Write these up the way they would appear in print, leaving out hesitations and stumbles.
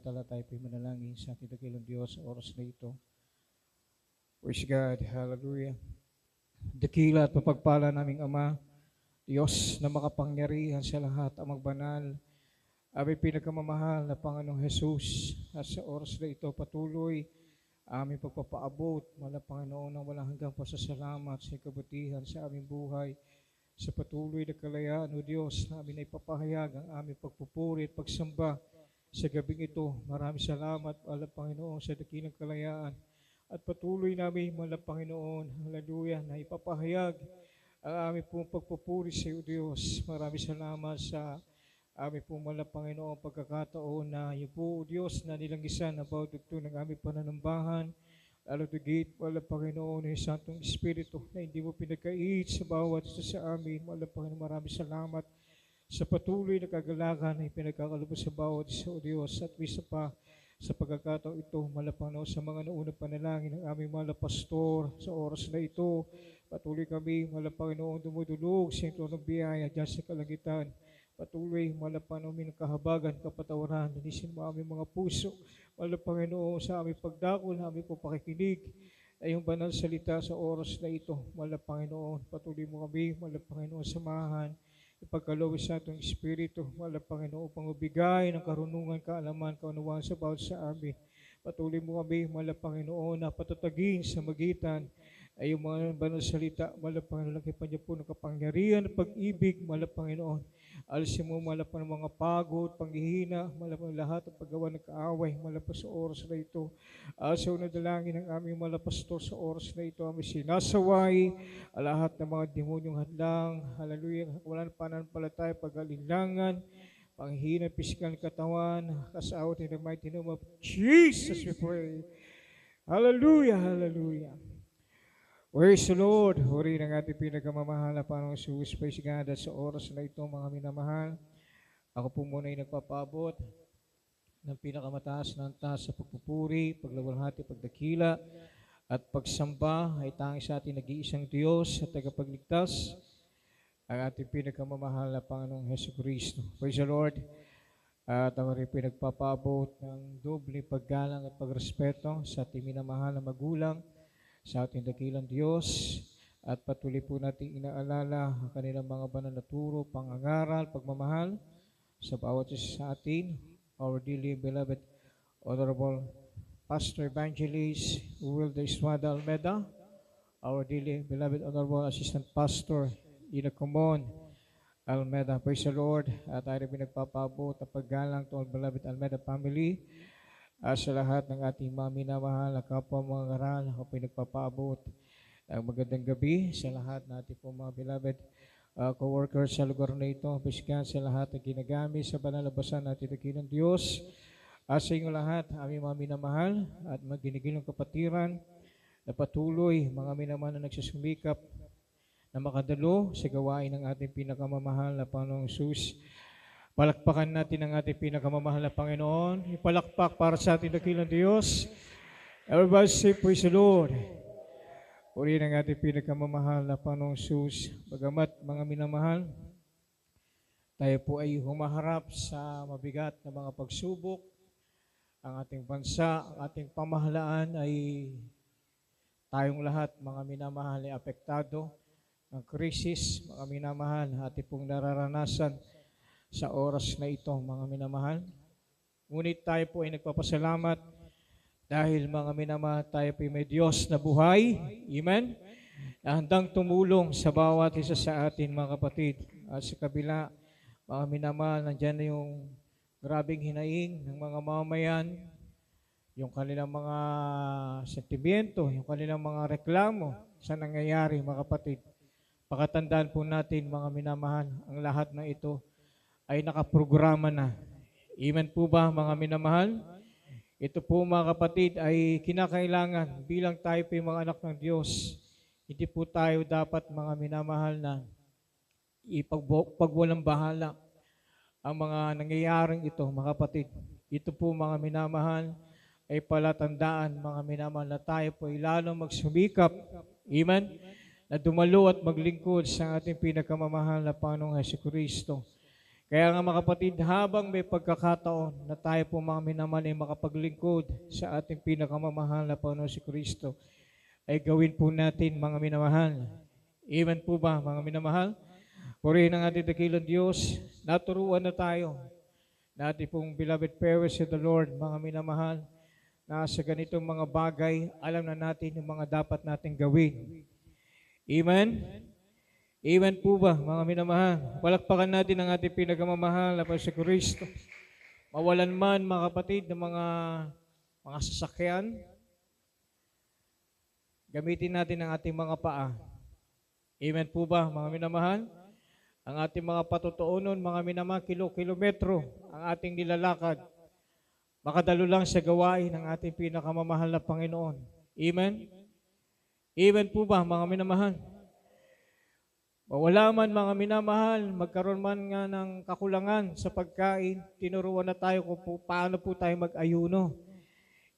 Tala tayo po manalangin sa ating dakilang Diyos sa oras na ito. Praise God. Hallelujah. Dakila at mapagpala naming Ama, Diyos na makapangyarihan sa lahat ang magbanal. Aming pinagkamamahal na Panginoong Jesus, at sa oras na ito patuloy aming pagpapaabot, mala Panginoon, ng walang hanggang pasasalamat sa kabutihan sa aming buhay. Sa patuloy na kalayaan, O Diyos, na amin ay papahayag ang aming pagpupuri at pagsamba sa gabing ito. Maraming salamat, mala Panginoon, sa dakilang kalayaan. At patuloy namin, mala Panginoon, hallelujah, na ipapahayag ang aming pong pagpupuri sa iyo, Diyos. Maraming salamat sa aming pong mala Panginoon pagkakataon na iyo po, Diyos, na nilanggisan na bawat dugtong ng aming pananambahan. Lalo dugit, mala Panginoon, yung Santong Espiritu na hindi mo pinagkait sa bawat isa sa amin. Mala Panginoon, maraming salamat sa patuloy na kagalakan na ipinagkakalubos sa bawat isa, O Diyos. At misa pa sa pagkakataon ito, mala Panginoon, sa mga naunang panalangin ng aming mala pastor sa oras na ito. Patuloy kami, mala Panginoon, dumudulog sa ito ng biyaya dyan sa kalangitan. Patuloy, mala Panginoon, ng kahabagan, kapatawaran, linisin mo aming mga puso. Mala Panginoon, sa aming pagdakol, aming po pakikinig, ay yung banal salita sa oras na ito. Mala Panginoon, patuloy mo kami, mala Panginoon, samahan, ipagkalawis sa atong Espiritu, mala Panginoon, upang ubigay ng karunungan, kaalaman, kaunawaan sa bawat sa amin. Patuloy mo kami, mala Panginoon, na patatagin sa magitan ay yung mga banal salita, mala Panginoon, lakipan niyo po ng kapangyarihan at pag-ibig, mala Panginoon. Alisin mo, mala pa ng mga pagod, panghihina, mala pa lahat at paggawa ng kaaway, mala pa sa oras na ito. Sa unang dalangin ng aming mala pastor sa oras na ito, aming sinasaway, lahat ng mga demonyong hadlang, hallelujah, wala na pananampalataya, pag-alinlangan, panghihina, pisikal ng katawan, kasawat in the mighty name of Jesus we pray. Hallelujah, hallelujah. Praise the Lord. Huri ng ating pinakamamahal na Panginoong Jesus. Praise God. At sa oras na ito, mga minamahal, ako po muna ay nagpapabot ng pinakamataas na antas sa pagpupuri, paglawalhati, pagdakila, at pagsamba ay tanging sa ating nag-iisang Diyos at tagapagligtas, ang ating pinakamamahal na Panginoong Hesus Kristo. Praise the Lord. At ako rin pinagpapabot ng doble paggalang at pagrespeto sa ating minamahal na magulang, sa ating dakilang Diyos, at patuloy po natin inaalala ang kanilang mga banal na turo, pangangaral, pagmamahal sa bawat isa sa atin. Our dearly beloved Honorable Pastor Evangelist Wilder Estrada Almeda, our dearly beloved Honorable Assistant Pastor Ina Comon Almeda. Praise the Lord. At tayo rin nagpapabot at paggalang to all beloved Almeda family. Sa lahat ng ating mga minamahal na kapwa mga ngaral, ako pinagpapaabot ang magandang gabi sa lahat ng ating mga beloved co-workers sa lugar na ito. Biskan sa lahat na ginagamit sa banalabasan natin ng Diyos. Sa inyo lahat, aming mga minamahal at maginigilang kapatiran na patuloy, mga minamahal na nagsusumikap na makadalo sa gawain ng ating pinakamamahal na Panginoong Jesus. Palakpakan natin ang ating pinakamamahal na Panginoon. Ipalakpak para sa ating dakilang Diyos. Everybody say, praise the Lord. Purihin ang ating pinakamamahal na Panginoong Jesus. Bagamat mga minamahal, tayo po ay humaharap sa mabigat na mga pagsubok. Ang ating bansa, ang ating pamahalaan ay tayong lahat, mga minamahal, ay apektado ng krisis. Mga minamahal, ating pong nararanasan sa oras na ito, mga minamahal. Ngunit tayo po ay nagpapasalamat dahil mga minamahal, tayo po ay may Diyos na buhay. Amen? Na handang tumulong sa bawat isa sa atin, mga kapatid. At sa kabila, mga minamahal, nandyan na yung grabing hinaing ng mga mamayan, yung kanilang mga sentimiento, yung kanilang mga reklamo sa nangyayari, mga kapatid. Pakatandaan po natin, mga minamahal, ang lahat ng ito ay nakaprograma na. Amen po ba, mga minamahal? Ito po, mga kapatid, ay kinakailangan bilang tayo po yung mga anak ng Diyos. Hindi po tayo dapat, mga minamahal, na ipagwalang bahala ang mga nangyayaring ito, mga kapatid. Ito po, mga minamahal, ay palatandaan, mga minamahal, na tayo po ay lalong magsumikap. Amen? Na dumalo at maglingkod sa ating pinakamamahal na Panginoong Hesus Kristo. Kaya nga mga kapatid, habang may pagkakataon na tayo po mga minamahal ay makapaglingkod sa ating pinakamamahal na Panginoon si Kristo, ay gawin po natin mga minamahal. Amen po ba mga minamahal? Purihin ang ating dakilang Diyos. Naturuan na tayo na ating pong beloved parents in the Lord, mga minamahal, na sa ganitong mga bagay, alam na natin yung mga dapat nating gawin. Amen? Amen po ba, mga minamahal? Palakpakan natin ang ating pinakamamahal na Panginoon si Kristo. Mawalan man, mga kapatid, ng mga sasakyan, gamitin natin ang ating mga paa. Amen po ba, mga minamahal? Ang ating mga patutuunon, mga minamahal, kilometro, ang ating nilalakad. Makadalo lang sa gawain ng ating pinakamamahal na Panginoon. Amen? Amen po ba, mga minamahal? Mawala man mga minamahal, magkaroon man nga ng kakulangan sa pagkain, tinuruan na tayo kung paano po tayo mag-ayuno.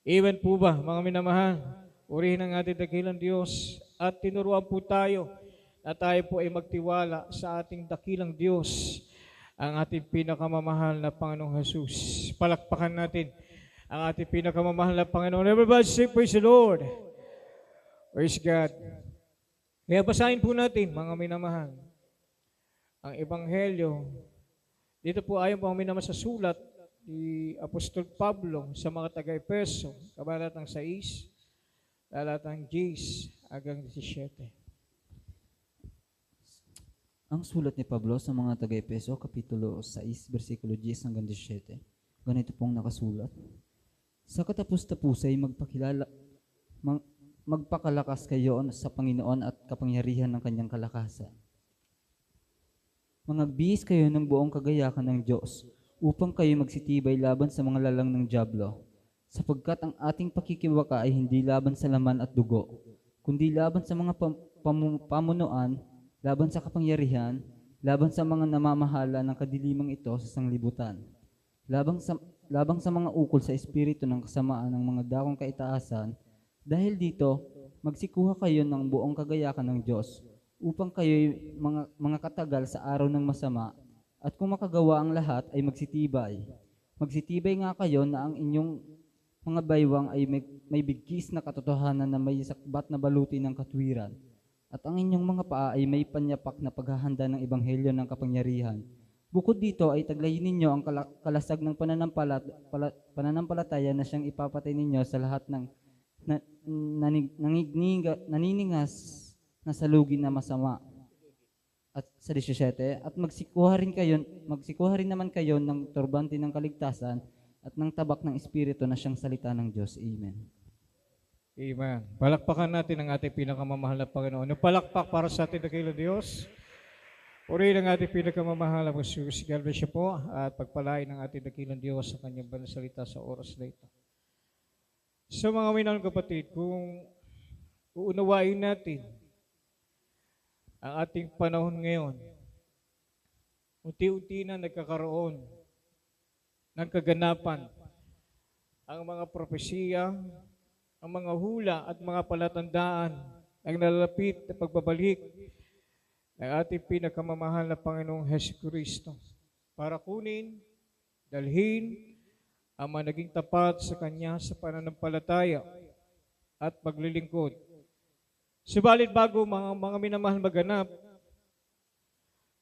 Amen po ba, mga minamahal? Urihin ang ating dakilang Diyos at tinuruan po tayo na tayo po ay magtiwala sa ating dakilang Diyos, ang ating pinakamamahal na Panginoong Jesus. Palakpakan natin ang ating pinakamamahal na Panginoon. Everybody say, praise the Lord. Praise God. Kaya basahin po natin, mga minamahal, ang Ebanghelyo. Dito po ayon po ang minamahal sa sulat ni Apostol Pablo sa mga taga-Efeso, kabanatang 6, talatang 10 hanggang 17. Ang sulat ni Pablo sa mga taga-Efeso, Kapitulo 6, versikulo 10 hanggang 17. Ganito pong nakasulat. Sa katapus-tapus ay magpakalakas kayo sa Panginoon at kapangyarihan ng kanyang kalakasan. Mangagbihis kayo ng buong kagayakan ng Diyos upang kayo magsitibay laban sa mga lalang ng dyablo, sapagkat ang ating pakikiwaka ay hindi laban sa laman at dugo, kundi laban sa mga pamunuan, laban sa kapangyarihan, laban sa mga namamahala ng kadilimang ito sa sanglibutan, labang sa mga ukol sa espiritu ng kasamaan ng mga dakong kaitaasan. Dahil dito, magsikuha kayo ng buong kagayakan ng Diyos upang kayo mga katagal sa araw ng masama, at kung makagawa ang lahat ay magsitibay. Magsitibay nga kayo na ang inyong mga baywang ay may bigkis na katotohanan na may sakbat na baluti ng katwiran, at ang inyong mga paa ay may panyapak na paghahanda ng ebanghelyo ng kapangyarihan. Bukod dito ay taglayin ninyo ang kalasag ng pananampalataya na siyang ipapatay ninyo sa lahat ng naniningas na salugi na masama. At sa 17, at magsikuha rin naman kayo ng turbante ng kaligtasan at ng tabak ng espiritu na siyang salita ng Diyos. Amen. Amen. Palakpakan natin ang ating pinakamamahal na Panginoon. Yung palakpak para sa ating dakilang Diyos. Purihin ang ating pinakamamahal na Jesus. God bless you po at pagpalain ng ating dakilang Diyos sa kanyang banal salita sa oras na ito. Sa mga minamahal kapatid, kung uunawain natin ang ating panahon ngayon, unti-unti na nagkakaroon ng kaganapan ang mga propesiya, ang mga hula at mga palatandaan ang nalalapit na pagbabalik ng ating pinakamamahal na Panginoong Jesucristo para kunin, dalhin, ang mga naging tapat sa Kanya sa pananampalataya at paglilingkod. Subalit bago mga minamahal maganap,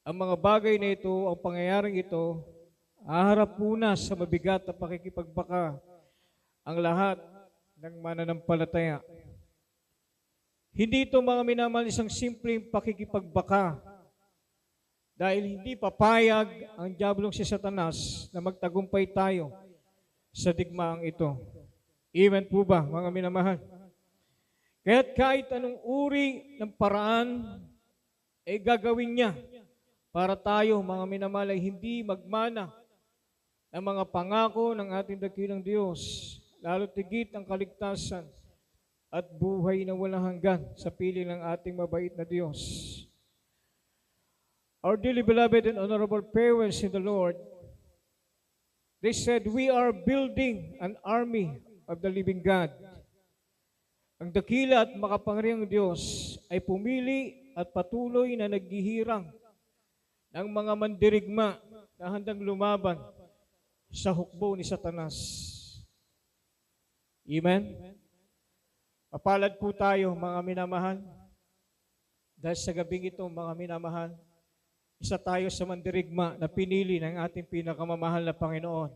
ang mga bagay na ito, ang pangyayaring ito, haharap muna sa mabigat na pakikipagbaka ang lahat ng mananampalataya. Hindi ito mga minamahal isang simpleng pakikipagbaka dahil hindi papayag ang diablong si Satanas na magtagumpay tayo sa digmaang ito. Amen po ba, mga minamahal? Kaya't kahit anong uri ng paraan ay gagawin niya para tayo, mga minamahal, ay hindi magmana ng mga pangako ng ating dakilang Diyos, lalo tigit ang kaligtasan at buhay na walang hanggan sa piling ng ating mabait na Diyos. Our dearly beloved and honorable parents in the Lord, they said, we are building an army of the living God. Ang dakila at makapangyarihang Diyos ay pumili at patuloy na naghihirang ng mga mandirigma na handang lumaban sa hukbo ni Satanas. Amen? Mapalad po tayo, mga minamahal, dahil sa gabing ito, mga minamahal, isa tayo sa mandirigma na pinili ng ating pinakamamahal na Panginoon.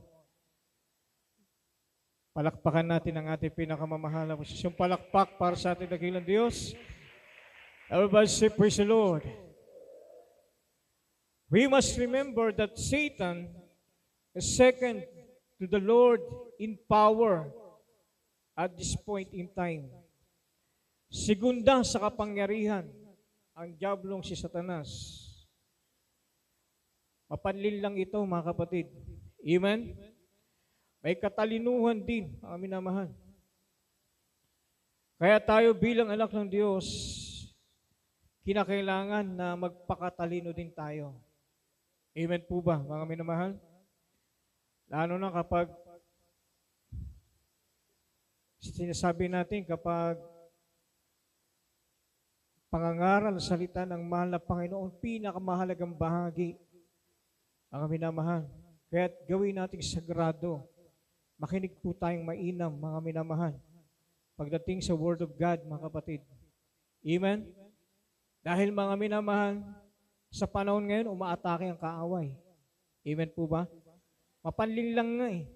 Palakpakan natin ang ating pinakamamahal na posisyon. Palakpak para sa ating dakilang Diyos. Everybody say, praise the Lord. We must remember that Satan is second to the Lord in power at this point in time. Segunda sa kapangyarihan ang diablong si Satanas. Mapanlil lang ito, mga kapatid. Amen? May katalinuhan din, mga minamahal. Kaya tayo bilang anak ng Diyos, kinakailangan na magpakatalino din tayo. Amen po ba, mga minamahal? Lalo na kapag sinasabi natin kapag pangangaral salita ng mahal na Panginoon, pinakamahalagang bahagi, mga minamahal. Kaya gawin natin sagrado. Makinig po tayong mainam, mga minamahal. Pagdating sa Word of God, mga kapatid. Amen? Dahil mga minamahal, sa panahon ngayon, umaatake ang kaaway. Amen po ba? Mapanlil lang nga eh.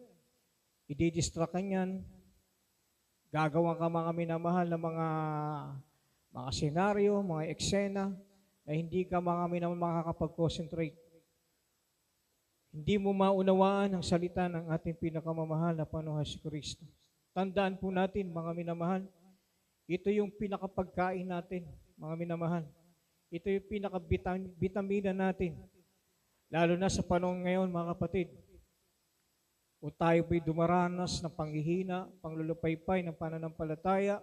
I-distract ka niyan. Gagawa ka, mga minamahal, ng mga senaryo, mga eksena, na hindi ka, mga minamahal, makakapag-concentrate. Hindi mo maunawaan ang salita ng ating pinakamamahal na Panginoon Jesucristo. Tandaan po natin, mga minamahal, ito yung pinakapagkain natin, mga minamahal. Ito yung pinaka-vitamina natin. Lalo na sa panahon ngayon, mga kapatid. O tayo po'y dumaranas ng panghihina, panglulupaypay ng pananampalataya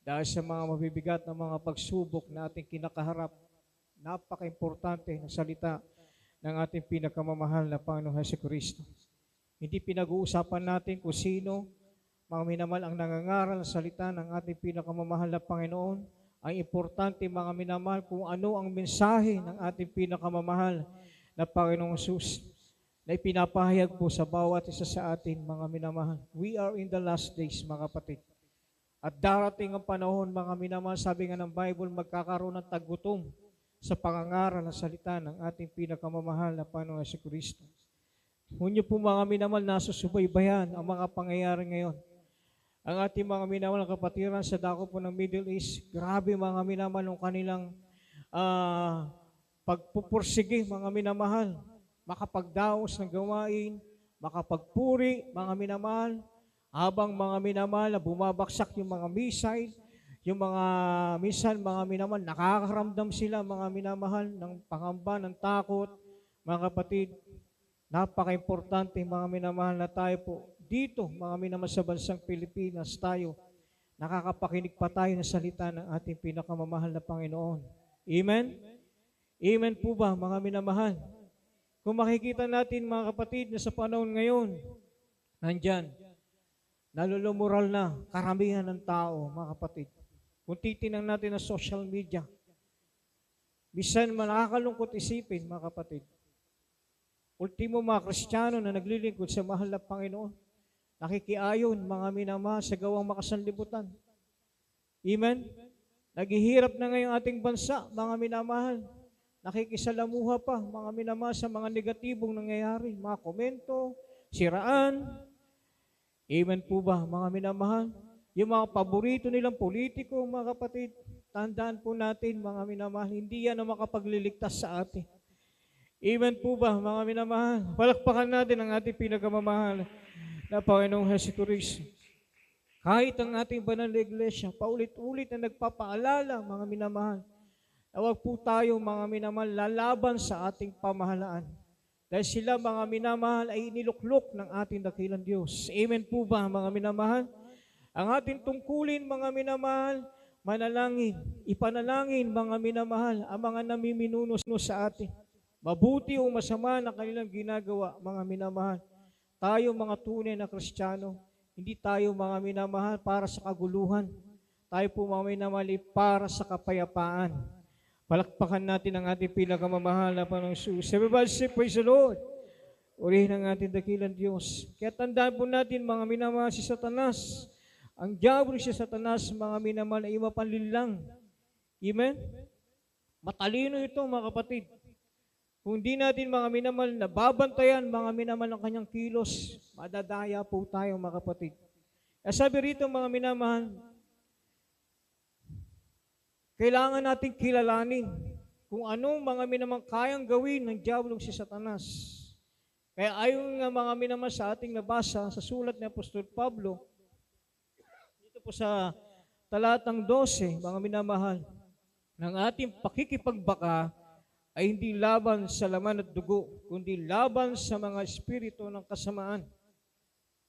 dahil sa mga mabibigat na mga pagsubok na ating kinakaharap. Napaka-importante ng salita ng ating pinakamamahal na Panginoon Jesucristo. Hindi pinag-uusapan natin kung sino, mga minamal, ang nangangaral ng salita ng ating pinakamamahal na Panginoon. Ang importante, mga minamahal, kung ano ang mensahe ng ating pinakamamahal na Panginoong Hesus na ipinapahayag po sa bawat isa sa atin, mga minamahal. We are in the last days, mga kapatid. At darating ang panahon, mga minamahal, sabi nga ng Bible, magkakaroon ng tagutom sa pangangaral ng salita ng ating pinakamamahal na Panginoong Jesucristo. Hunyo po, mga minamahal, nasusubaybayan ang mga pangyayari ngayon. Ang ating mga minamahal na kapatiran sa dako po ng Middle East, grabe, mga minamahal, ng kanilang pagpupursige, mga minamahal, makapagdaos ng gawain, makapagpuri, mga minamahal, habang mga minamahal na bumabaksak yung mga missile, yung mga minsan, mga minamahal, nakakaramdam sila, mga minamahal, ng pangamba, ng takot. Mga kapatid, napaka-importante, mga minamahal, na tayo po dito, mga minamahal, sa bansang Pilipinas, tayo nakakapakinig pa tayo ng salita ng ating pinakamamahal na Panginoon. Amen? Amen po ba, mga minamahal? Kung makikita natin, mga kapatid, na sa panahon ngayon, nandyan, nalulumural na karamihan ng tao, mga kapatid. Kung titinang natin ang social media, bisan nakakalungkot isipin, mga kapatid. Ultimo, mga Kristiyano na naglilingkod sa mahal na Panginoon, nakikiayon, mga minamahal, sa gawang makasanlibutan. Amen? Naghihirap na ngayon ating bansa, mga minamahal. Nakikisalamuha pa, mga minamahal, sa mga negatibong nangyayari, mga komento, siraan. Amen po ba, mga minamahal? Yung mga paborito nilang politiko, mga kapatid, tandaan po natin, mga minamahal, hindi yan ang makapagliligtas sa atin. Amen po ba, mga minamahal? Palakpakan natin ang ating pinakamamahal na Panginoong Jesucristo. Kahit ang ating banal na iglesia, paulit-ulit na nagpapaalala, mga minamahal, na huwag po tayo, mga minamahal, lalaban sa ating pamahalaan. Dahil sila, mga minamahal, ay iniluklok ng ating dakilang Diyos. Amen po ba, mga minamahal? Ang ating tungkulin, mga minamahal, manalangin, ipanalangin, mga minamahal, ang mga namiminuno sa atin. Mabuti o masama na kanilang ginagawa, mga minamahal. Tayo, mga tunay na Kristiyano, hindi tayo, mga minamahal, para sa kaguluhan. Tayo po, mga minamahal, para sa kapayapaan. Palakpakan natin ang ating pinakamamahal na Panginoong Hesus. Everybody say, praise the Lord. Urihin ang ating dakilang Diyos. Kaya tandaan po natin, mga minamahal, si Satanas, ang diablo si Satanas, mga minamahal, ay mapanlinlang. Amen? Matalino ito, mga kapatid. Kung di natin, mga minamahal, nababantayan, mga minamahal, ang kanyang kilos, madadaya po tayo, mga kapatid. Kaya sabi rito, mga minamahal, kailangan natin kilalanin kung anong mga minamahal kayang gawin ng diablo si Satanas. Kaya ayon nga, mga minamahal, sa ating nabasa sa sulat ni Apostol Pablo, dito po sa talatang 12, mga minamahal, ng ating pakikipagbaka ay hindi laban sa laman at dugo, kundi laban sa mga espiritu ng kasamaan.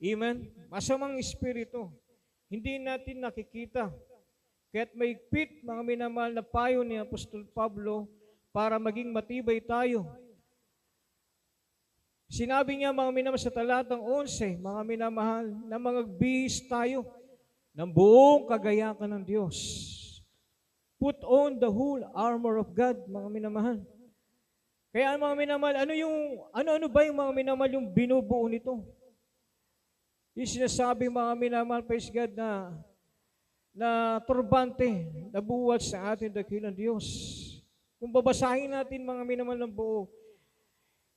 Amen? Masamang espiritu. Hindi natin nakikita. Kaya't maigpit, mga minamahal, na payo ni Apostol Pablo para maging matibay tayo. Sinabi niya, mga minamahal, sa talatang 11, mga minamahal, na magbihis tayo ng buong kagayakan ng Diyos. Put on the whole armor of God, mga minamahal. Kaya, mga minamahal, ano ba yung mga minamahal yung binubuo nito? Yung sinasabi, mga minamahal, praise God, na turbante na buwat sa ating dakilang Diyos. Kung babasahin natin, mga minamahal, ng buo,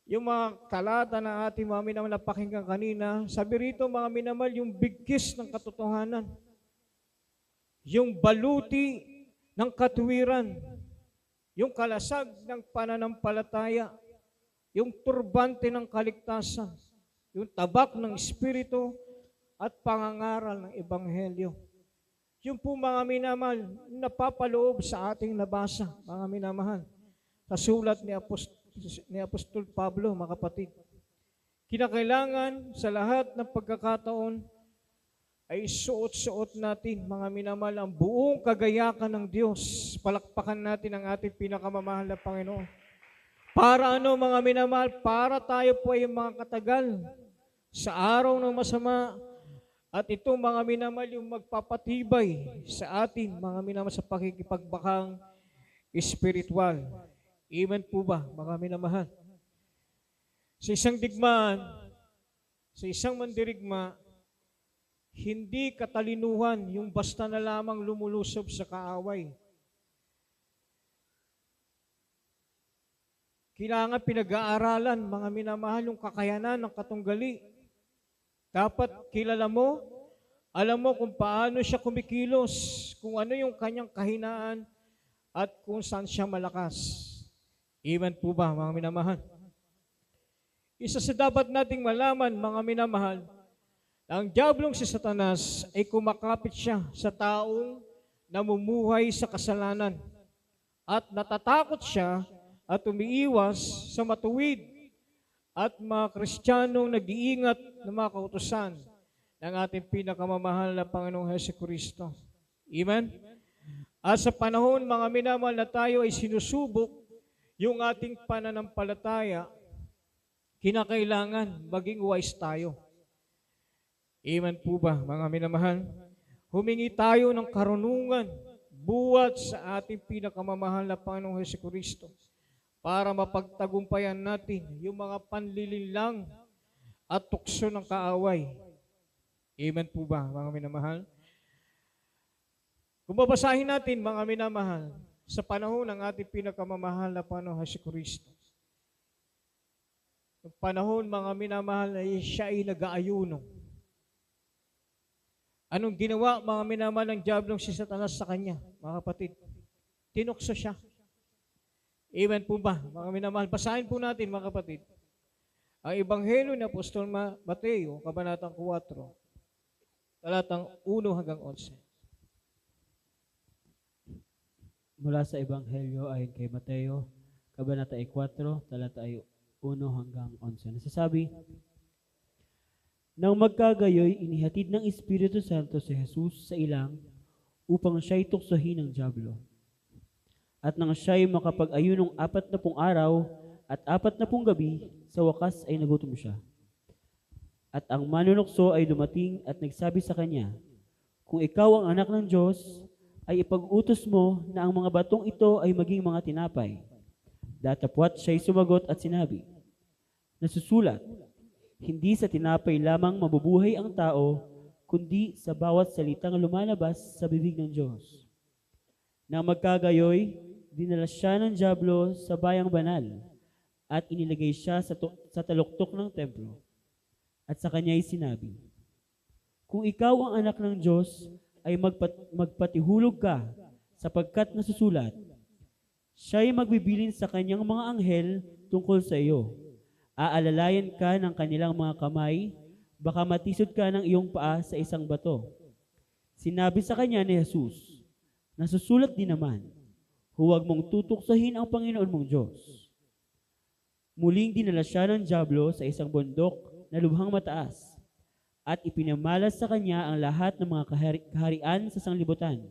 yung mga talata na ating mga minamahal na pakinggan kanina, sabi rito, mga minamahal, yung bigkis ng katotohanan, yung baluti ng katuwiran, yung kalasag ng pananampalataya, yung turbante ng kaligtasan, yung tabak ng Espiritu, at pangangaral ng Ebanghelyo. Yung po, mga minamahal, napapaloob sa ating nabasa, mga minamahal, sa sulat ni Apostol Pablo, mga kapatid. Kinakailangan sa lahat ng pagkakataon ay suot-suot natin, mga minamahal, ang buong kagayakan ng Diyos. Palakpakan natin ang ating pinakamamahal na Panginoon. Para ano, mga minamahal? Para tayo po ay mga katagal sa araw ng masama. At ito, mga minamahal, yung magpapatibay sa atin, mga minamahal, sa pakikipagbakang espiritual. Amen po ba, mga minamahal? Sa isang digmaan, sa isang mandirigma, hindi katalinuhan yung basta na lamang lumulusob sa kaaway. Kailangan pinag-aaralan, mga minamahal, yung kakayanan ng katunggali. Dapat kilala mo, alam mo kung paano siya kumikilos, kung ano yung kanyang kahinaan, at kung saan siya malakas. Amen po ba, mga minamahal? Isa sa dapat nating malaman, mga minamahal, ang diablong si Satanas ay kumakapit siya sa taong namumuhay sa kasalanan at natatakot siya at umiiwas sa matuwid at mga Kristiyanong nag-iingat ng mga kautusan ng ating pinakamamahal na Panginoong Hesukristo. Amen? At sa panahon, mga minamahal, na tayo ay sinusubok yung ating pananampalataya, kinakailangan maging wise tayo. Amen po ba, mga minamahal? Humingi tayo ng karunungan buwat sa ating pinakamamahal na Panginoong Hesukristo para mapagtagumpayan natin yung mga panlilinlang at tukso ng kaaway. Amen po ba, mga minamahal? Kung babasahin natin, mga minamahal, sa panahon ng ating pinakamamahal na Panginoong Hesukristo, yung panahon, mga minamahal, ay siya ay nag-aayuno. Anong ginawa, mga minamahal, ng diablong si Satanas sa kanya, mga kapatid? Tinukso siya. Amen po ba, mga minamahal? Basahin po natin, mga kapatid, ang Ebanghelyo ni Apostol Mateo, Kabanatang 4, talatang 1 hanggang 11. Mula sa Ebanghelyo ayon kay Mateo, Kabanata 4, talata 1 hanggang 11. Nasasabi, nang magkagayoy, inihatid ng Espiritu Santo si Jesus sa ilang upang siya'y tuksohin ng diablo. At nang siya'y makapag-ayunong 40 araw at 40 gabi, sa wakas ay nagutom siya. At ang manunukso ay dumating at nagsabi sa kanya, kung ikaw ang anak ng Diyos, ay ipag-utos mo na ang mga batong ito ay maging mga tinapay. Datapwat siya'y sumagot at sinabi, nasusulat, Hindi sa tinapay lamang mabubuhay ang tao, kundi sa bawat salitang lumalabas sa bibig ng Diyos. Nang magkagayoy, dinala siya ng dyablo sa bayang banal at inilagay siya sa taluktok ng templo. At sa kanya'y sinabi, kung ikaw ang anak ng Diyos, ay magpatihulog ka, sapagkat nasusulat, siya'y magbibilin sa kanyang mga anghel tungkol sa iyo. Aalalayan ka ng kanilang mga kamay, baka matisod ka ng iyong paa sa isang bato. Sinabi sa kanya ni Jesus, nasusulat din naman, huwag mong tutuksahin ang Panginoon mong Diyos. Muling dinala siya ng dyablo sa isang bundok na lubhang mataas, at ipinamalas sa kanya ang lahat ng mga kaharian sa sanglibutan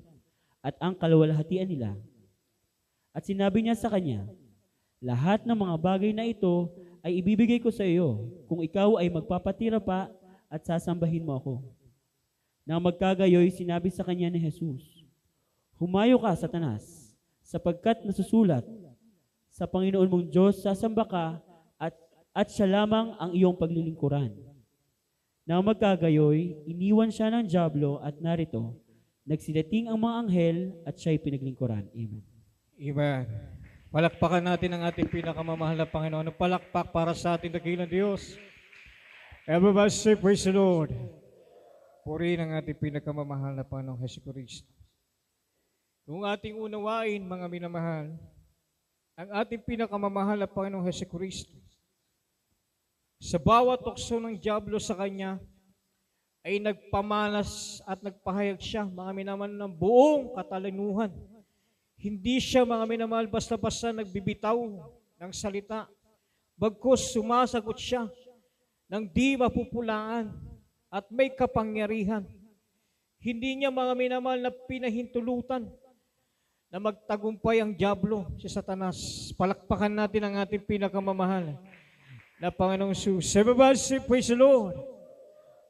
at ang kaluwalhatian nila. At sinabi niya sa kanya, lahat ng mga bagay na ito ay ibibigay ko sa iyo kung ikaw ay magpapatira pa at sasambahin mo ako. Nang magkagayoy, sinabi sa kanya ni Jesus, humayo ka, Satanas, sapagkat nasusulat, sa Panginoon mong Diyos sasamba ka at siya lamang ang iyong paglilingkuran. Nang magkagayoy, iniwan siya ng dyablo at narito, nagsidating ang mga anghel at siya'y pinaglingkuran. Amen. Amen. Palakpakan natin ang ating pinakamamahal na Panginoon. Palakpak para sa ating dakilang Diyos. Everybody say, praise the Lord. Purihin ang ating pinakamamahal na Panginoong Jesucristo. Kung ating unawain, mga minamahal, ang ating pinakamamahal na Panginoong Jesucristo, sa bawat tukso ng dyablo sa Kanya, ay nagpamalas at nagpahayag siya, mga minamahal, ng buong katalinuhan. Hindi siya, mga minamahal, basta-basta nagbibitaw ng salita. Bagkus sumasagot siya ng di mapupulaan at may kapangyarihan. Hindi niya, mga minamahal, na pinahintulutan na magtagumpay ang dyablo, si Satanas. Palakpakan natin ang ating pinakamamahal na Panginoong Jesus. Everybody say, praise the Lord.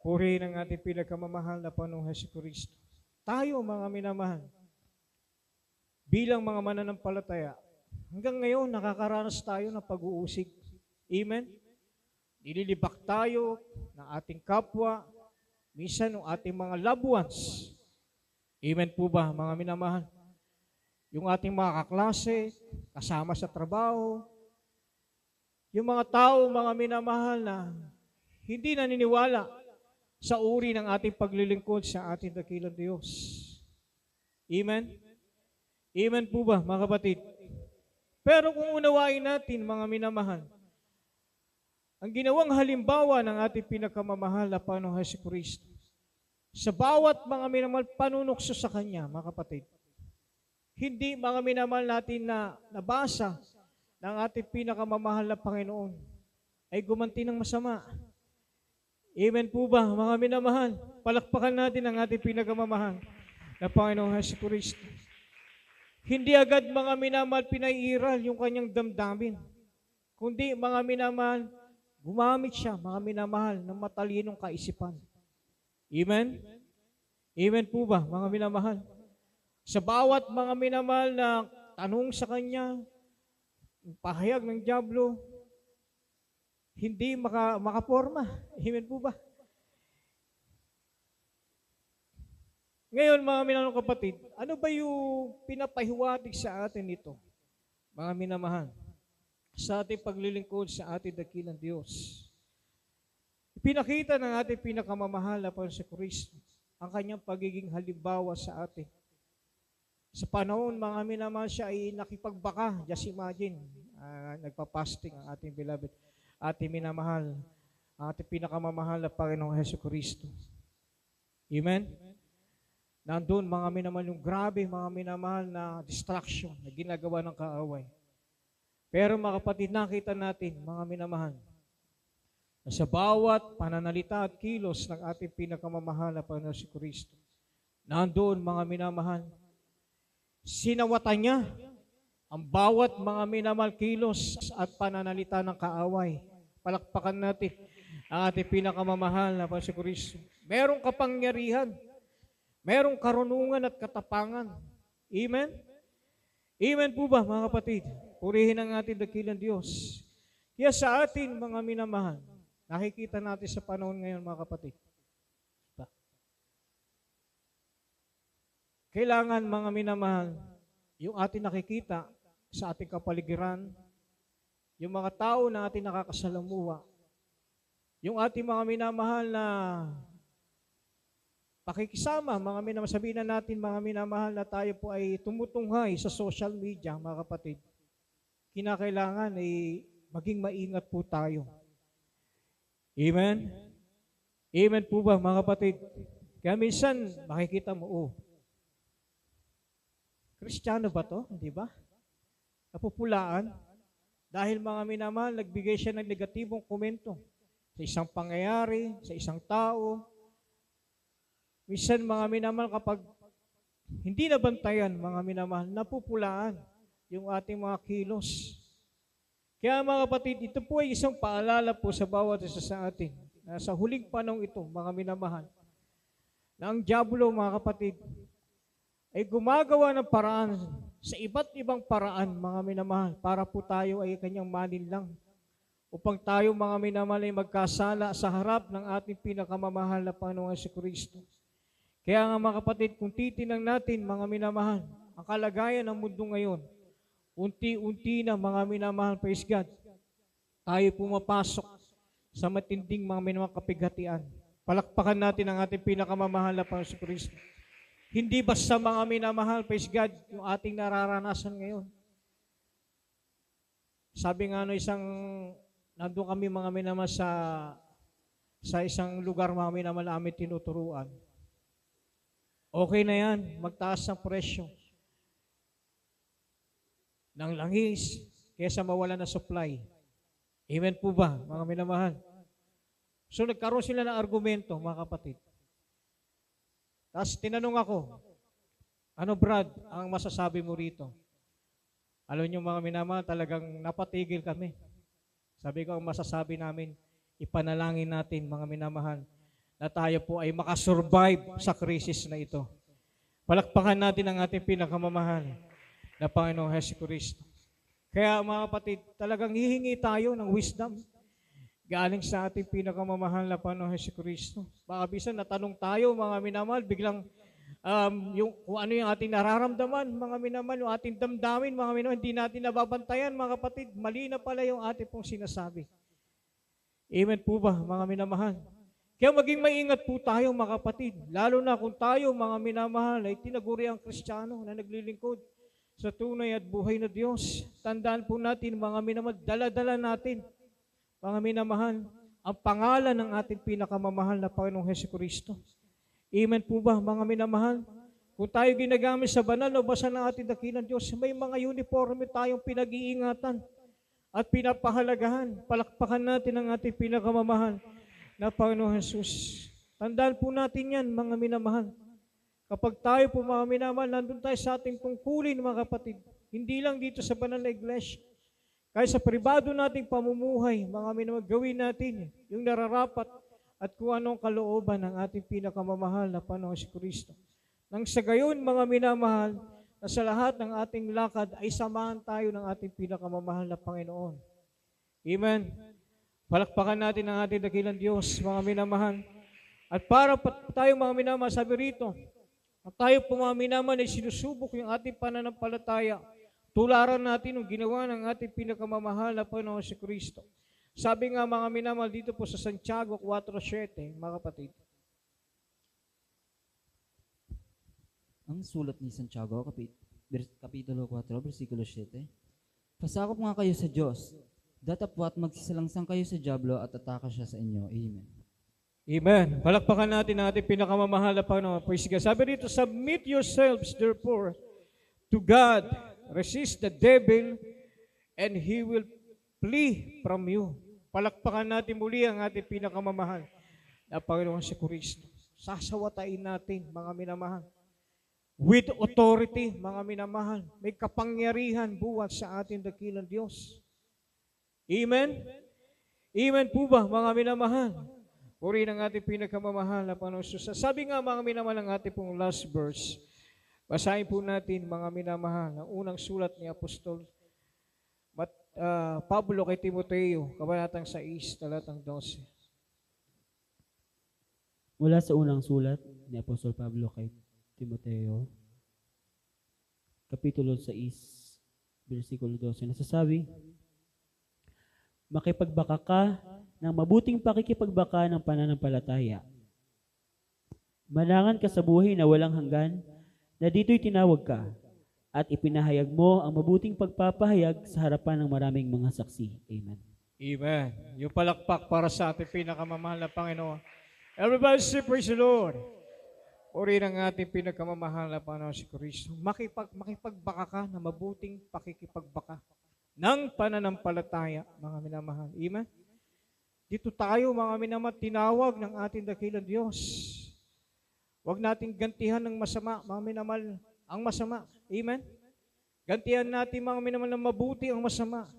Purihin ang ating pinakamamahal na Panginoong Jesucristo. Tayo, mga minamahal, bilang mga mananampalataya, hanggang ngayon nakakaranas tayo ng pag-uusig. Amen? Nililibak tayo ng ating kapwa, minsan ng ating mga loved ones. Amen po ba, mga minamahal? Yung ating mga kaklase, kasama sa trabaho, yung mga tao, mga minamahal na hindi naniniwala sa uri ng ating paglilingkod sa ating dakilang Diyos. Amen? Amen po ba, mga kapatid? Pero kung unawain natin, mga minamahal, ang ginawang halimbawa ng ating pinakamamahal na Panginoong Jesucristo, sa bawat mga minamahal panunukso sa Kanya, mga kapatid, hindi, mga minamahal natin na nabasa ng ating pinakamamahal na Panginoon ay gumanti ng masama. Amen po ba, mga minamahal? Palakpakan natin ang ating pinakamamahal na Panginoong Jesucristo. Hindi agad, mga minamahal, pinairal yung kanyang damdamin. Kundi, mga minamahal, gumamit siya, mga minamahal, ng matalinong kaisipan. Amen? Amen po ba, mga minamahal? Sa bawat mga minamahal na tanong sa kanya, pahayag ng dyablo, hindi makaporma. Amen po ba? Ngayon, mga minamahal kapatid, ano ba yung pinapahiwatig sa atin ito? Mga minamahal, sa ating paglilingkod sa ating dakilang Diyos. Ipinakita ng ating pinakamamahal na Panginoon si Kristo ang kanyang pagiging halimbawa sa atin. Sa panahon, mga minamahal, siya ay nakipagbaka. Just imagine, nagpa-fasting ang ating beloved, ating minamahal, ang ating pinakamamahal na Panginoong Hesus Kristo. Amen? Nandun, mga minamahal, yung grabe, mga minamahal na distraction na ginagawa ng kaaway. Pero mga kapatid, nakita natin, mga minamahal, na sa bawat pananalita at kilos ng ating pinakamamahal na Panginoon si Kristo, nandun, mga minamahal, sinawatan niya ang bawat mga minamahal kilos at pananalita ng kaaway. Palakpakan natin ang ating pinakamamahal na Panginoon si Kristo. Merong kapangyarihan, merong karunungan at katapangan. Amen? Amen po ba, mga kapatid? Purihin ang ating dakilang Diyos. Kaya sa atin, mga minamahal, Nakikita natin sa panahon ngayon, mga kapatid. Diba? Kailangan, mga minamahal, yung ating nakikita sa ating kapaligiran, yung mga tao na ating nakakasalamuha, yung ating mga minamahal na pakikisama, mga minamahal, sabihin na natin, mga minamahal, na tayo po ay tumutunghay sa social media, mga kapatid. Kinakailangan ay maging maingat po tayo. Amen? Amen po ba, mga kapatid? Kaya minsan, makikita mo, Kristiyano ba to? Hindi ba? Napupulaan. Dahil mga minamahal, nagbigay siya ng negatibong komento sa isang pangyayari, sa isang tao. Minsan, mga minamahal, kapag hindi nabantayan, mga minamahal, napupulaan yung ating mga kilos. Kaya mga kapatid, ito po ay isang paalala po sa bawat isa sa atin. Na sa huling panahon ito, mga minamahal, na ang diablo, mga kapatid, ay gumagawa ng paraan sa iba't ibang paraan, mga minamahal, para po tayo ay kanyang maninlang upang tayo, mga minamahal, ay magkasala sa harap ng ating pinakamamahal na Panginoong Jesucristo. Kaya nga, mga kapatid, kung titinang natin, mga minamahal, ang kalagayan ng mundo ngayon, unti-unti na, mga minamahal, praise God, tayo pumapasok sa matinding mga minamahal kapighatian. Palakpakan natin ang ating pinakamamahal na Panginoong Jesucristo. Hindi basta, mga minamahal, praise God, yung ating nararanasan ngayon. Sabi nga nandun kami, mga minamahal, sa isang lugar, mga minamahal, namin tinuturuan. Okay na yan, magtaas ng presyo ng langis kaysa mawala na supply. Amen po ba, mga minamahal? So nagkaroon sila ng argumento, mga kapatid. Tapos tinanong ako, ano Brad, ang masasabi mo rito? Alam niyo, mga minamahal, talagang napatigil kami. Sabi ko, ang masasabi namin, ipanalangin natin, mga minamahal, na tayo po ay makasurvive sa krisis na ito. Palakpakan natin ang ating pinakamamahal na Panginoong Jesucristo. Kaya, mga kapatid, talagang hihingi tayo ng wisdom galing sa ating pinakamamahal na Panginoong Jesucristo. Baka bisan natanong tayo, mga minamahal, biglang kung ano yung ating nararamdaman, mga minamahal, yung ating damdamin, mga minamahal, hindi natin nababantayan, mga kapatid. Mali na pala yung ating pong sinasabi. Amen po ba, mga minamahal? Kaya maging maingat po tayo, mga kapatid. Lalo na kung tayo, mga minamahal, ay tinaguri ang Kristiyano na naglilingkod sa tunay at buhay na Diyos. Tandaan po natin, mga minamahal, dala-dala natin, mga minamahal, ang pangalan ng ating pinakamamahal na Panginoong Jesucristo. Amen po ba, mga minamahal? Kung tayo ginagamit sa banal o basa ng ating dakilang Diyos, may mga uniforme tayong pinag-iingatan at pinapahalagahan. Palakpakan natin ang ating pinakamamahal na Panginoong Jesus. Tandaan po natin yan, mga minamahal. Kapag tayo po, mga minamahal, nandun tayo sa ating tungkulin, mga kapatid. Hindi lang dito sa banal na iglesia. Kaya sa pribado nating pamumuhay, mga minamahal, gawin natin yung nararapat at kung anong kalooban ng ating pinakamamahal na Panginoong Jesucristo. Nang sa gayon, mga minamahal, na sa lahat ng ating lakad ay samahan tayo ng ating pinakamamahal na Panginoon. Amen. Palakpakan natin ang ating dakilang Diyos, mga minamahal. At para tayo, mga minamahal, sabi rito, at tayo po, mga minamahal, ay sinusubok yung ating pananampalataya. Tularan natin ang ginawa ng ating pinakamamahal na Panginoon si Kristo. Sabi nga, mga minamahal, dito po sa Santiago 4:7, mga kapatid. Ang sulat ni Santiago, Kapitulo 4, versikulo 7. Pasakop nga kayo sa Diyos, datapwat magsisalangsang kayo sa diablo at ataka siya sa inyo. Amen. Amen. Palakpakan natin ang ating pinakamamahal na Panginoon. Praise God. Sabi dito, submit yourselves therefore to God. Resist the devil and he will flee from you. Palakpakan natin muli ang ating pinakamamahal na Panginoon si Kristo. Sasawatain natin, mga minamahal. With authority, mga minamahal. May kapangyarihan buhat sa ating dakilang Diyos. Amen? Amen po ba, mga minamahal? Puri ng ating pinakamamahal na Panginoon Jesus. Sabi nga, mga minamahal, ang ating pong last verse. Basahin po natin, mga minamahal, ang unang sulat ni Apostol Pablo kay Timoteo, kabanatang 6, talatang 12. Mula sa unang sulat ni Apostol Pablo kay Timoteo, Kapitulo 6, versikulo 12, nasasabi, makipagbaka ka ng mabuting pakikipagbaka ng pananampalataya. Manangan ka sa buhay na walang hanggan, na dito'y tinawag ka, at ipinahayag mo ang mabuting pagpapahayag sa harapan ng maraming mga saksi. Amen. Amen. Yung palakpak para sa ating pinakamamahal na Panginoon. Everybody say, praise the Lord. Uri ng ating pinagkamamahal na Panginoon si Kristo. Makipagbaka ka na mabuting pakikipagbaka ng pananampalataya, mga minamahal. Amen? Dito tayo, mga minamahal, tinawag ng ating dakilang Diyos. Huwag nating gantihan ng masama, mga minamahal, ang masama. Amen? Gantihan natin, mga minamahal, na mabuti ang masama.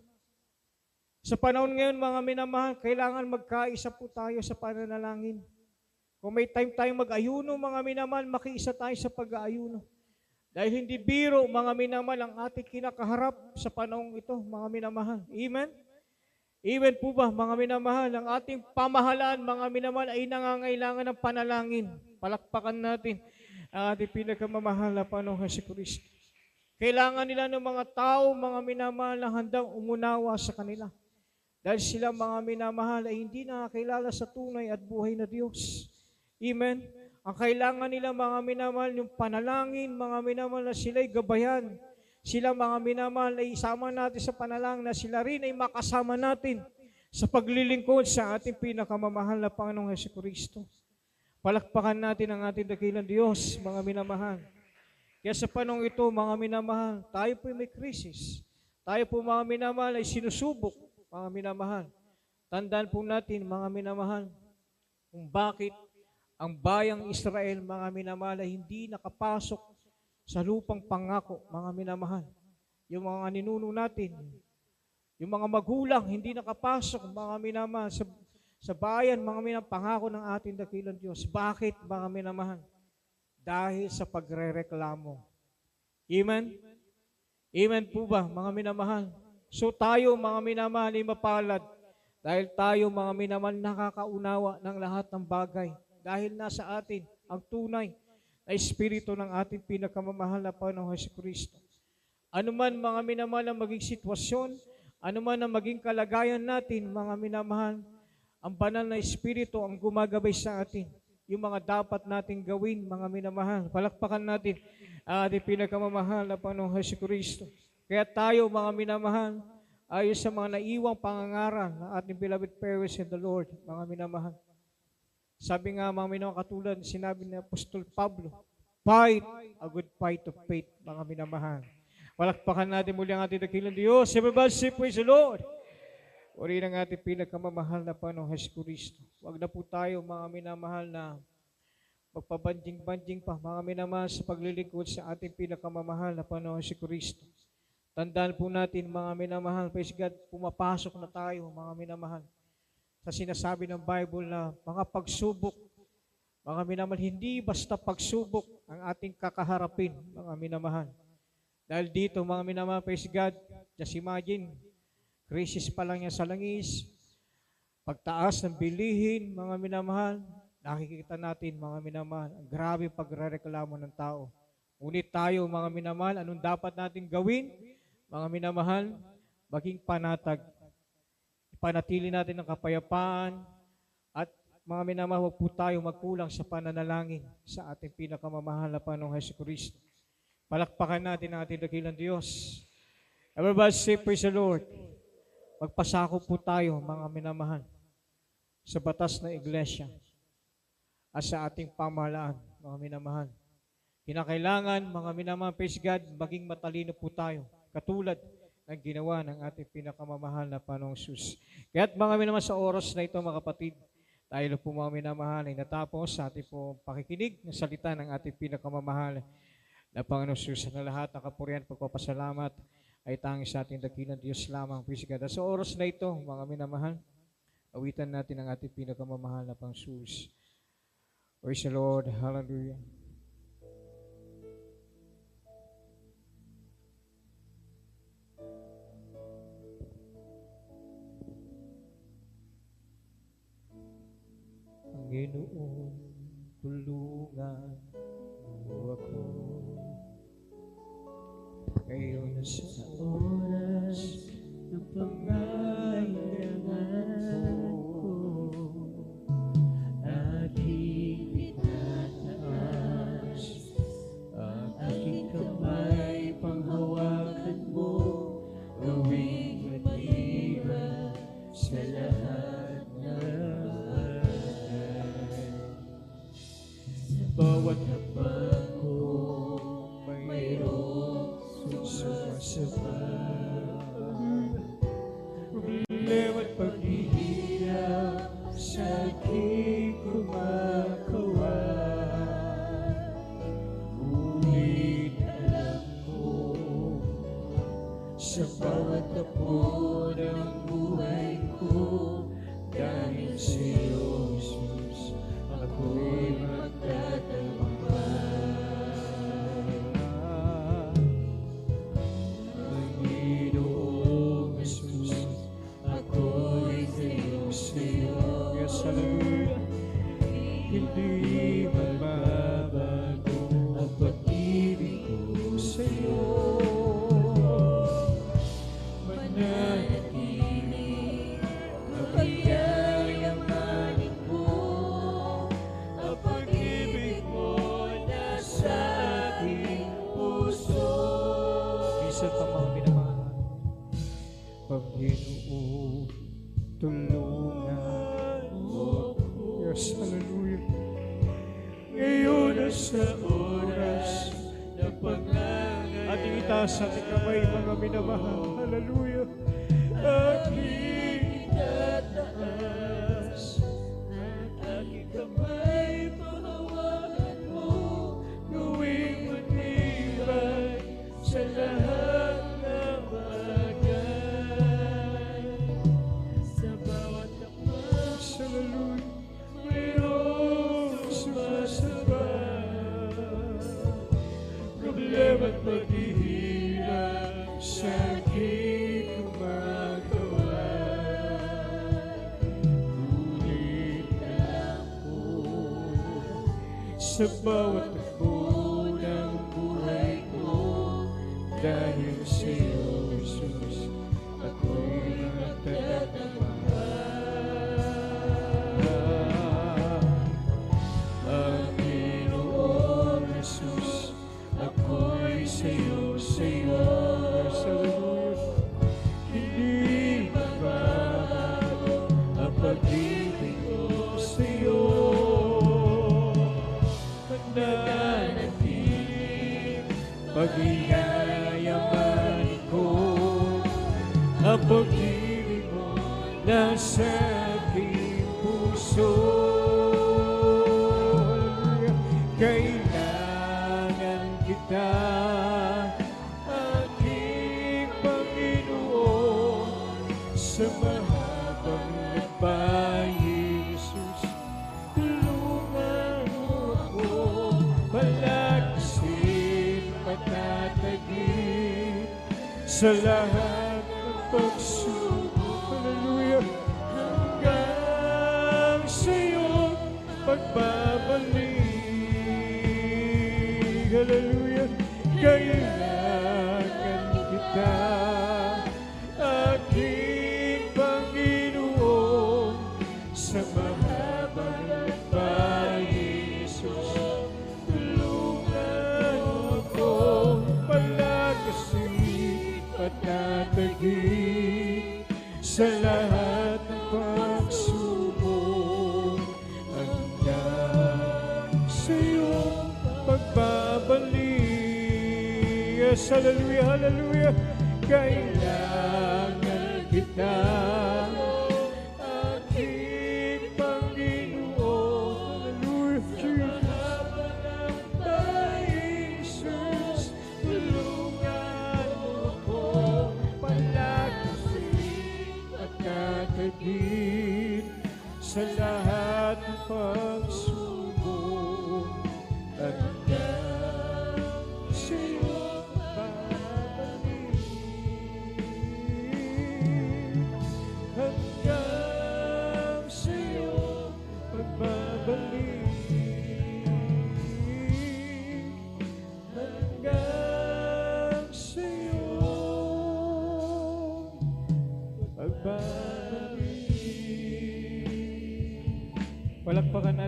Sa panahon ngayon, mga minamahal, kailangan magkaisa po tayo sa pananalangin. Kung may time tayong mag-ayuno, mga minamahal, makiisa tayo sa pag-aayuno. Dahil hindi biro, mga minamahal, ang ating kinakaharap sa panahong ito, mga minamahal. Amen? Amen po ba, mga minamahal, ang ating pamahalaan, mga minamahal, ay nangangailangan ng panalangin. Palakpakan natin ang ating pinakamamahal na Panginoon si Kristo. Kailangan nila ng mga tao, mga minamahal, na handang umunawa sa kanila. Dahil sila, mga minamahal, ay hindi nakakilala sa tunay at buhay na Diyos. Amen? Ang kailangan nila, mga minamahal, yung panalangin, mga minamahal, na sila'y gabayan. Sila, mga minamahal, ay isama natin sa panalangin na sila rin ay makasama natin sa paglilingkod sa ating pinakamamahal na Panginoong Jesucristo. Palakpakan natin ang ating dakilang Diyos, mga minamahal. Kaya sa panahon ito, mga minamahal, tayo po may krisis. Tayo po, mga minamahal, ay sinusubok, mga minamahal. Tandaan po natin, mga minamahal, kung bakit ang bayang Israel, mga minamahal, ay hindi nakapasok sa lupang pangako, mga minamahal. Yung mga ninuno natin, yung mga magulang, hindi nakapasok, mga minamahal, sa bayan, mga minamahal, pangako ng ating dakilang Diyos. Bakit, mga minamahal? Dahil sa pagrereklamo. Amen? Amen po ba, mga minamahal? So tayo, mga minamahal, ay mapalad. Dahil tayo, mga minamahal, nakakaunawa ng lahat ng bagay. Dahil nasa atin ang tunay na espiritu ng ating pinakamamahal na Panginoong Jesucristo. Ano man, mga minamahal, ang maging sitwasyon, ano man ang maging kalagayan natin, mga minamahal, ang banal na espiritu ang gumagabay sa atin. Yung mga dapat nating gawin, mga minamahal. Palakpakan natin ang ating pinakamamahal na Panginoong Jesucristo. Kaya tayo, mga minamahal, ayon sa mga naiwang pangangaral ng ating beloved parents in the Lord, mga minamahal. Sabi nga, mga minamahal, katulad sinabi ni Apostol Pablo, fight a good fight of faith, mga minamahal. Palakpakan natin muli ang ating dakilang Diyos. Everybody say, praise the Lord. Uri ng ating pinakamamahal na Panginoong Jesucristo. Huwag na po tayo, mga minamahal, na magpabanjing-banjing pa, mga minamahal, sa paglilingkod sa ating pinakamamahal na Panginoong Jesucristo. Tandaan po natin, mga minamahal, praise God, pumapasok na tayo, mga minamahal, sa sinasabi ng Bible na mga pagsubok, mga minamahal, hindi basta pagsubok ang ating kakaharapin, mga minamahal. Dahil dito, mga minamahal, praise God, just imagine, krisis pa lang yan sa langis, pagtaas ng bilihin, mga minamahal, nakikita natin, mga minamahal, ang grabe pagrereklamo ng tao. Ngunit tayo, mga minamahal, anong dapat natin gawin? Mga minamahal, maging panatag. Ipanatili natin ang kapayapaan at mga minamahal, huwag po tayo magkulang sa pananalangin sa ating pinakamamahal na Panginoong Jesucristo. Palakpakan natin ang ating dakilang Diyos. Everybody say, praise the Lord. Magpasako po tayo, mga minamahal, sa batas ng iglesia at sa ating pamahalaan, mga minamahal. Kinakailangan, mga minamahal, praise God, maging matalino po tayo, katulad ng ginawa ng ating pinakamamahal na Panginoong Jesus. Kaya't mga minamahal, sa oras na ito, mga kapatid, tayo po, mga minamahal, ay natapos sa ating po pakikinig ng salita ng ating pinakamamahal na Panginoong Jesus. Na lahat ng kapurihan at pagpapasalamat ay tanging sa ating dakilang Diyos lamang. Praise God. Sa oras na ito, mga minamahal, awitan natin ang ating pinakamamahal na Panginoong Jesus. Praise the Lord. Hallelujah. Panginoon, tulungan mo ako. Ngayon sa oras ng pangailangan ko, aking itataas ang aking kamay, panghawakan mo, gawing matibay sa lahat ng bagay. Sa bawat habang ko, mayroong sumasabay. Problema at paghihirap sa aking kumakawan. Ngunit alam ko, sa bawat tapo ng buhay ko, dahil sa iyo, Jesus, ako'y magtatagumpay. Panginoong Jesus, ako'y sa'yo. Yes, hallelujah. Hindi magbabago ang pag-ibig ko sa'yo. Mananatili kapag yayamanin ko, ang pag-ibig mo nasa aking puso. Isa pa mga minamahal, Panginoon, tulungan mo ako. Yes, hallelujah. Ngayon na sa oras na pangangailangan, ating itaas ang ating kamay, mga minamahal. Hallelujah. Aking itataas ang aking kamay, panghawakan mo, gawing matibay sa lahat ng bagay. Sa bawat tapas, hallelujah, mayroong sumasabay. Problema at paghihirap sa aking kumagawan. Ngunit alam ko, sa bawat takbo ng buhay ko, dahil sa iyo, Jesus, ako'y magtatagumpay. Ang Panginoong Jesus, ako'y sa'yo, hallelujah. Hindi magbabago ang pag-ibig ko sa'yo. Mananatili pag-iyayaman ko, ang pag-ibig mo nasa aking puso. Kailangan kita, aking Panginoon, sa mahabang lakbay, Jesus. Tulungan mo ako, palakasin, patatagin sa lahat ng pagsubok. Hallelujah. Hanggang sa iyong pagbabalik. Hallelujah. Kailangan kita, aking Panginoon, sa mahabang lakbay, Jesus. Tulungan mo akong palakasin, patatagin sa lahat ng pagsubok. Hanggang sa iyong pagbabalik. Yes, hallelujah, hallelujah. Kailangan kita, aking Panginoon. Hallelujah, Jesus. Tulungan mo ako, palakasin at tatagin sa lahat ng pagsubok. Hanggang sa iyong babalik. Hanggang sa iyong pagbabalik.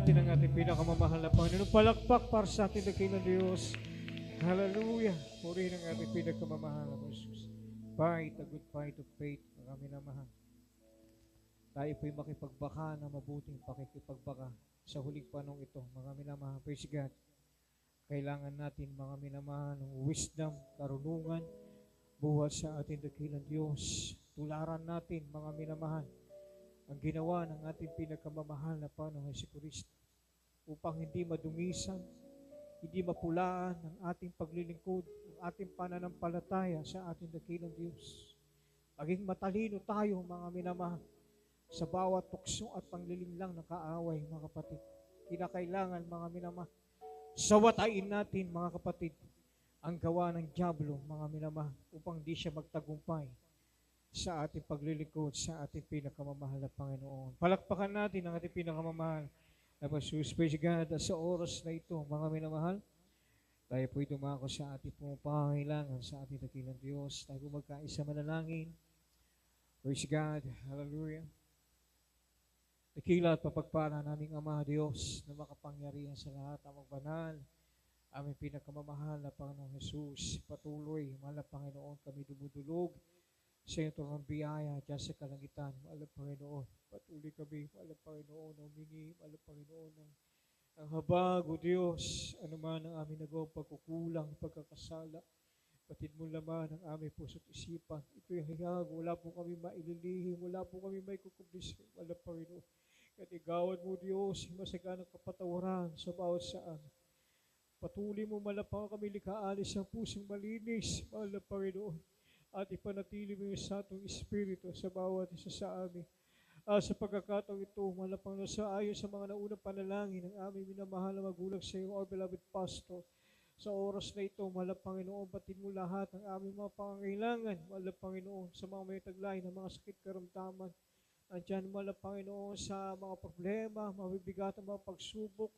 natin ang ating pinakamamahal na Panginoon. Palakpak para sa ating dakilang Diyos. Hallelujah. Purihin ang ating pinakamamahal na Jesus. Fight a good fight of faith, mga minamahal. Tayo po'y makipagbaka na mabuting pakikipagbaka sa huling panong ito, mga minamahal. Praise God. Kailangan natin, mga minamahal, ng wisdom, karunungan, buhat sa ating dakilang Diyos. Tularan natin, mga minamahal, ang ginawa ng ating pinakamamahal na Panginoong Jesucristo upang hindi madungisan, hindi mapulaan ang ating paglilingkod, ang ating pananampalataya sa ating dakilang Diyos. Maging matalino tayo, mga minamahal, sa bawat tukso at panglilinglang ng kaaway, mga kapatid. Kinakailangan, mga minamahal, sawatain natin, mga kapatid, ang gawa ng dyablo, mga minamahal, upang di siya magtagumpay sa ating paglilingkod, sa ating pinakamamahal na Panginoon. Palakpakan natin ang ating pinakamamahal na Jesus. Praise God. At sa oras na ito, mga minamahal, tayo po'y dumako sa ating pangangailangan sa ating dakilang Diyos. Tayo po magkaisa manalangin. Praise God. Hallelujah. Dakila at papagpala naming Ama Diyos na makapangyarihan sa lahat, ang magbanal, aming pinakamamahal na Panginoong Jesus. Patuloy, mahal na Panginoon, kami dumudulog sa iyong turang biyaya dyan sa kalangitan. Mahal na Panginoon, patuloy kami, mahal na Panginoon, na humingi, mahal na Panginoon, ng habag, O Diyos, anuman ang aming nagawang pagkukulang, pagkakasala, patid mo laman ang aming puso't isipan. Ito'y hiyag, wala po kami maililihim, wala po kami may kukublis, mahal na Panginoon. Katigawan mo, Diyos, masaganang kapatawaran sa bawat saan. Patuloy mo malapang kami likaalis ang pusong malinis, mahal na Panginoon. At ipanatili mo yung sa atong espiritu sa bawat isa sa amin. Sa pagkakataong ito, malapang na sa ayon sa mga naunang panalangin ng aming minamahal na magulang sa iyo, our beloved pastor. Sa oras na ito, mahal na Panginoon, batid mo lahat ng aming mga pangangailangan, mahal na Panginoon, sa mga may taglay ng mga sakit karamdaman. Andiyan, mahal na Panginoon, sa mga problema, mabibigat ang mga pagsubok,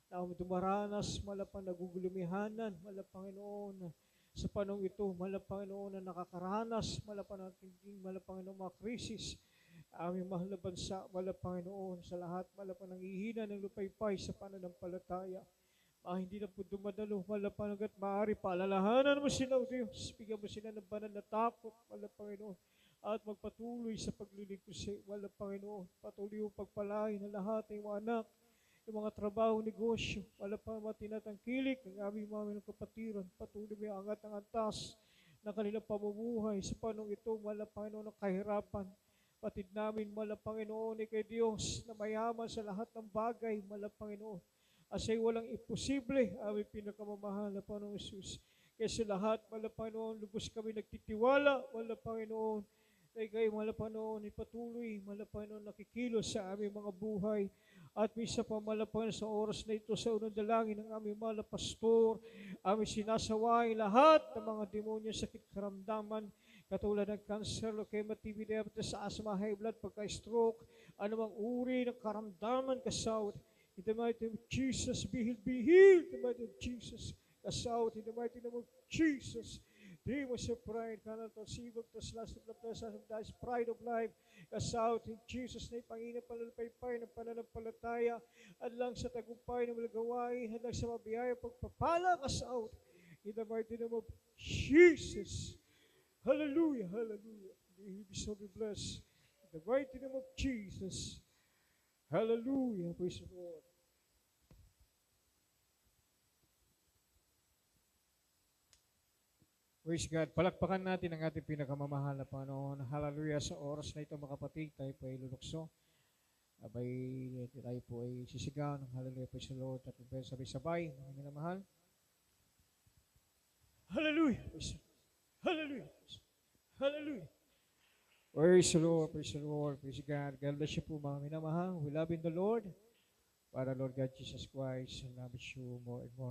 na dumaranas, mahal na Panginoon, nagugulumihanan, mahal na Panginoon, sa panong ito, mahal na Panginoon, na nakakaranas, mahal na Panginoon, mahal na Panginoon, mga krisis, aming mahal na bansa, mahal na Panginoon, sa lahat, mahal na Panginoon, nanghihina ng lupaypay sa pananampalataya. Hindi na po dumadalo, mahal na Panginoon, at maaari paalalahanan mo sila, O Diyos, bigyan mo sila ng banal na takot, mahal na Panginoon, at magpatuloy sa paglilingkod sa iyo, mahal na Panginoon, patuloy yung pagpalain ng lahat ng mga anak, yung mga trabaho, negosyo, wala pa mga tinatangkilik ng aming mga kapatiran. Patuloy may angat ang antas ng kanilang pamumuhay sa panong ito, wala Panginoon ng kahirapan. Patid namin, wala Panginoon, kay Diyos na mayaman sa lahat ng bagay, wala Panginoon. Asa'y walang imposible, aming pinakamamahal na Panginoon Jesus. Kaya sa lahat, wala Panginoon, lubos kami nagtitiwala, wala Panginoon. Kaya kayo, wala Panginoon, ipatuloy, wala Panginoon, nakikilos sa aming mga buhay. At misa pa, mahal na Panginoon, sa oras na ito, sa unang dalangin ng aming mahal na pastor, aming sinasaway lahat ng mga demonyo, sakit, karamdaman, katulad ng cancer, leukemia, TB, diabetes, asthma, high blood, pagka-stroke, anumang uri ng karamdaman, kasawat. In the mighty name of Jesus, be healed, be healed. In the mighty name of Jesus, kasawat. In the mighty name of Jesus, demons of pride, cannot conceive of the last of the blessed of thy pride of life, kasaut in Jesus na Panginoon palalapaypay ng pananampalataya, at lang sa tagumpay ng malagawain, at lang sa mabiyaya pagpapala, kasaut in the mighty name of Jesus. Hallelujah, hallelujah. May he be so be blessed. In the mighty name of Jesus. Hallelujah. Praise the Lord. Praise God. Palakpakan natin ang ating pinakamamahal na Panginoon. Hallelujah. Sa oras na ito, mga kapatid, tayo po ay lulukso. Abay, tayo po ay sisigaw ng hallelujah. Praise the Lord. At sabay-sabay, mga minamahal. Hallelujah. Hallelujah. Hallelujah. Praise the Lord. Praise the Lord. Praise God. God bless you po, mga minamahal. We love in the Lord. Para Lord God Jesus Christ, and love you more and more.